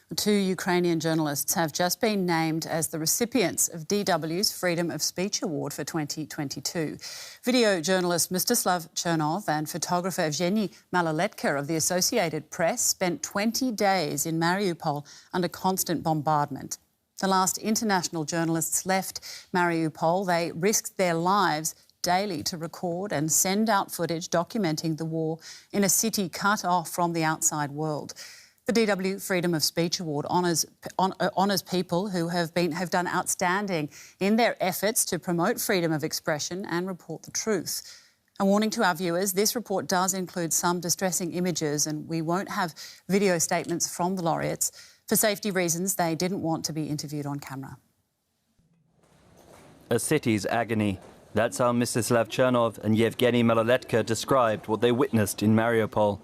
The two Ukrainian journalists have just been named as the recipients of DW's Freedom of Speech Award for 2022. Video journalist Mstyslav Chernov and photographer Evgeniy Maloletka of the Associated Press spent 20 days in Mariupol under constant bombardment. The last international journalists left Mariupol. They risked their lives daily to record and send out footage documenting the war in a city cut off from the outside world. The DW Freedom of Speech Award honours people who have done outstanding in their efforts to promote freedom of expression and report the truth. A warning to our viewers, this report does include some distressing images and we won't have video statements from the laureates. For safety reasons, they didn't want to be interviewed on camera. A city's agony. That's how Mstyslav Chernov and Evgeniy Maloletka described what they witnessed in Mariupol.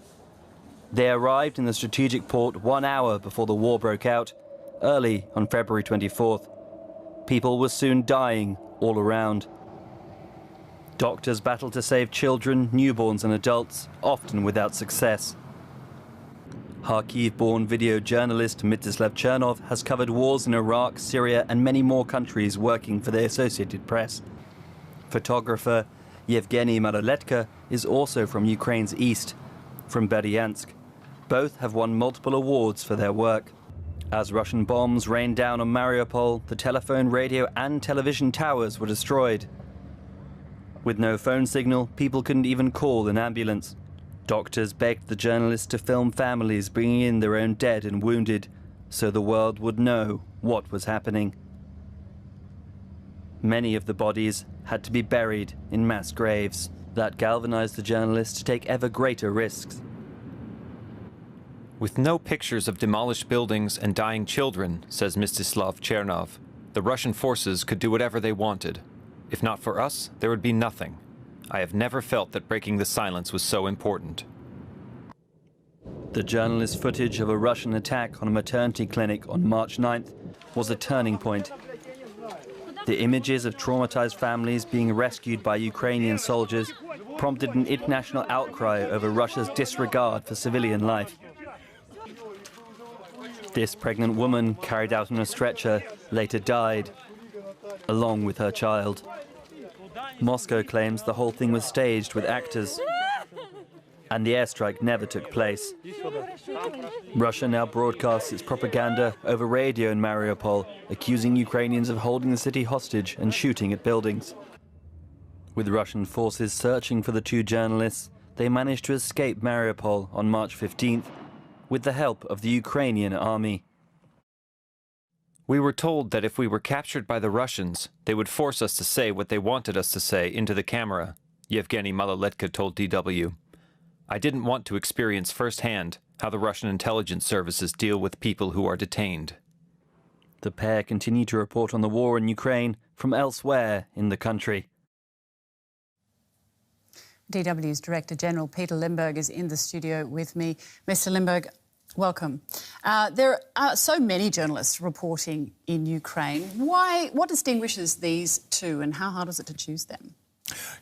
They arrived in the strategic port 1 hour before the war broke out, early on February 24th. People were soon dying all around. Doctors battled to save children, newborns and adults, often without success. Kharkiv-born video journalist Mstyslav Chernov has covered wars in Iraq, Syria and many more countries, working for the Associated Press. Photographer Evgeniy Maloletka is also from Ukraine's east, from Berdyansk. Both have won multiple awards for their work. As Russian bombs rained down on Mariupol, the telephone, radio and television towers were destroyed. With no phone signal, people couldn't even call an ambulance. Doctors begged the journalists to film families bringing in their own dead and wounded, so the world would know what was happening. Many of the bodies had to be buried in mass graves. That galvanized the journalists to take ever greater risks. With no pictures of demolished buildings and dying children, says Mstyslav Chernov, the Russian forces could do whatever they wanted. If not for us, there would be nothing. I have never felt that breaking the silence was so important. The journalist's footage of a Russian attack on a maternity clinic on March 9th was a turning point. The images of traumatized families being rescued by Ukrainian soldiers prompted an international outcry over Russia's disregard for civilian life. This pregnant woman, carried out on a stretcher, later died, along with her child. Moscow claims the whole thing was staged with actors, and the airstrike never took place. Russia now broadcasts its propaganda over radio in Mariupol, accusing Ukrainians of holding the city hostage and shooting at buildings. With Russian forces searching for the two journalists, they managed to escape Mariupol on March 15th with the help of the Ukrainian army. We were told that if we were captured by the Russians, they would force us to say what they wanted us to say into the camera, Evgeniy Maloletka told DW. I didn't want to experience firsthand how the Russian intelligence services deal with people who are detained. The pair continue to report on the war in Ukraine from elsewhere in the country. DW's Director General Peter Limburg is in the studio with me. Mr. Limburg, welcome. There are so many journalists reporting in Ukraine. What distinguishes these two and how hard is it to choose them?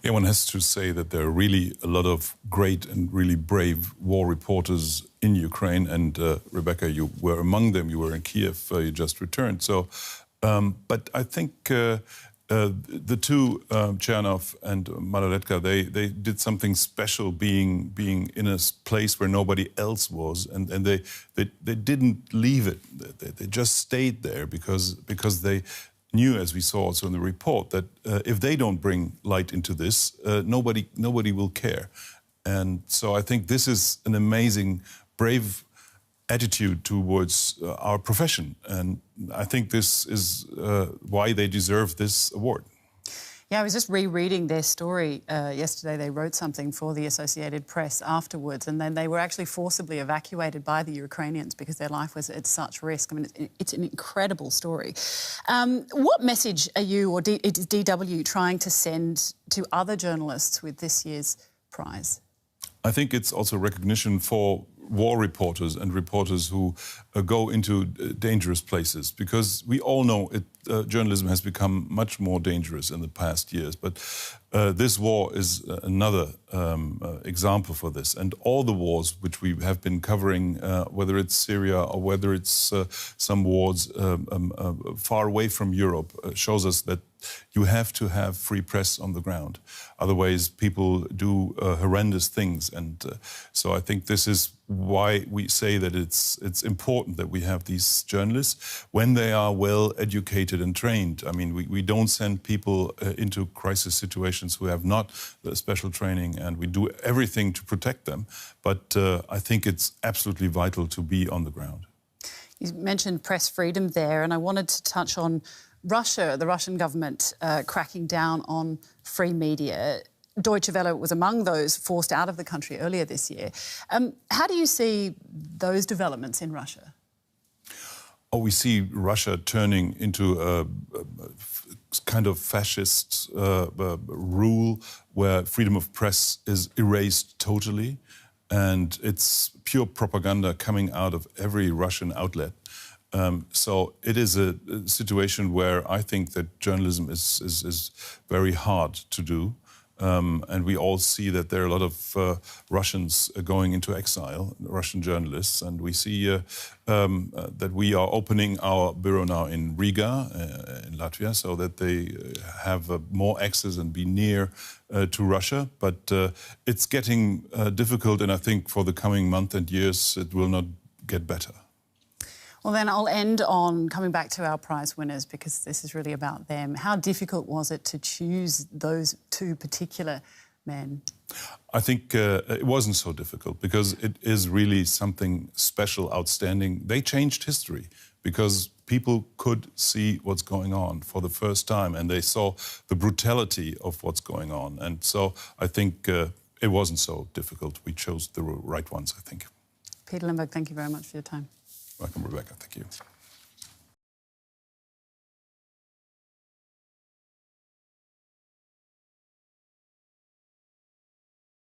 Yeah, one has to say that there are really a lot of great and really brave war reporters in Ukraine. And Rebecca, you were among them. You were in Kiev. You just returned. So, but I think the two, Chernov and Maloletka, they did something special, being in a place where nobody else was, and they didn't leave it. They just stayed there because they knew, as we saw also in the report, that if they don't bring light into this, nobody will care. And so I think this is an amazing, brave attitude towards our profession. And I think this is why they deserve this award. Yeah, I was just rereading their story yesterday. They wrote something for the Associated Press afterwards, and then they were actually forcibly evacuated by the Ukrainians because their life was at such risk. I mean, it's an incredible story. What message are you or is DW trying to send to other journalists with this year's prize? I think it's also recognition for war reporters and reporters who go into dangerous places, because we all know journalism has become much more dangerous in the past years. But this war is another example for this. And all the wars which we have been covering, whether it's Syria or whether it's some wars far away from Europe, shows us that you have to have free press on the ground. Otherwise, people do horrendous things. And so I think this is why we say that it's important that we have these journalists when they are well educated and trained. I mean, we don't send people into crisis situations who have not the special training, and we do everything to protect them. But I think it's absolutely vital to be on the ground. You mentioned press freedom there, and I wanted to touch on Russia, the Russian government cracking down on free media. Deutsche Welle was among those forced out of the country earlier this year. How do you see those developments in Russia? Oh, we see Russia turning into a kind of fascist rule where freedom of press is erased totally, and it's pure propaganda coming out of every Russian outlet. So it is a situation where I think that journalism is very hard to do. And we all see that there are a lot of Russians going into exile, Russian journalists, and we see that we are opening our bureau now in Riga, in Latvia, so that they have more access and be near to Russia. But it's getting difficult, and I think for the coming month and years it will not get better. Well, then I'll end on coming back to our prize winners, because this is really about them. How difficult was it to choose those two particular men? I think it wasn't so difficult, because it is really something special, outstanding. They changed history because people could see what's going on for the first time, and they saw the brutality of what's going on. And so I think it wasn't so difficult. We chose the right ones, I think. Peter Limburg, thank you very much for your time. Welcome, Rebecca. Thank you.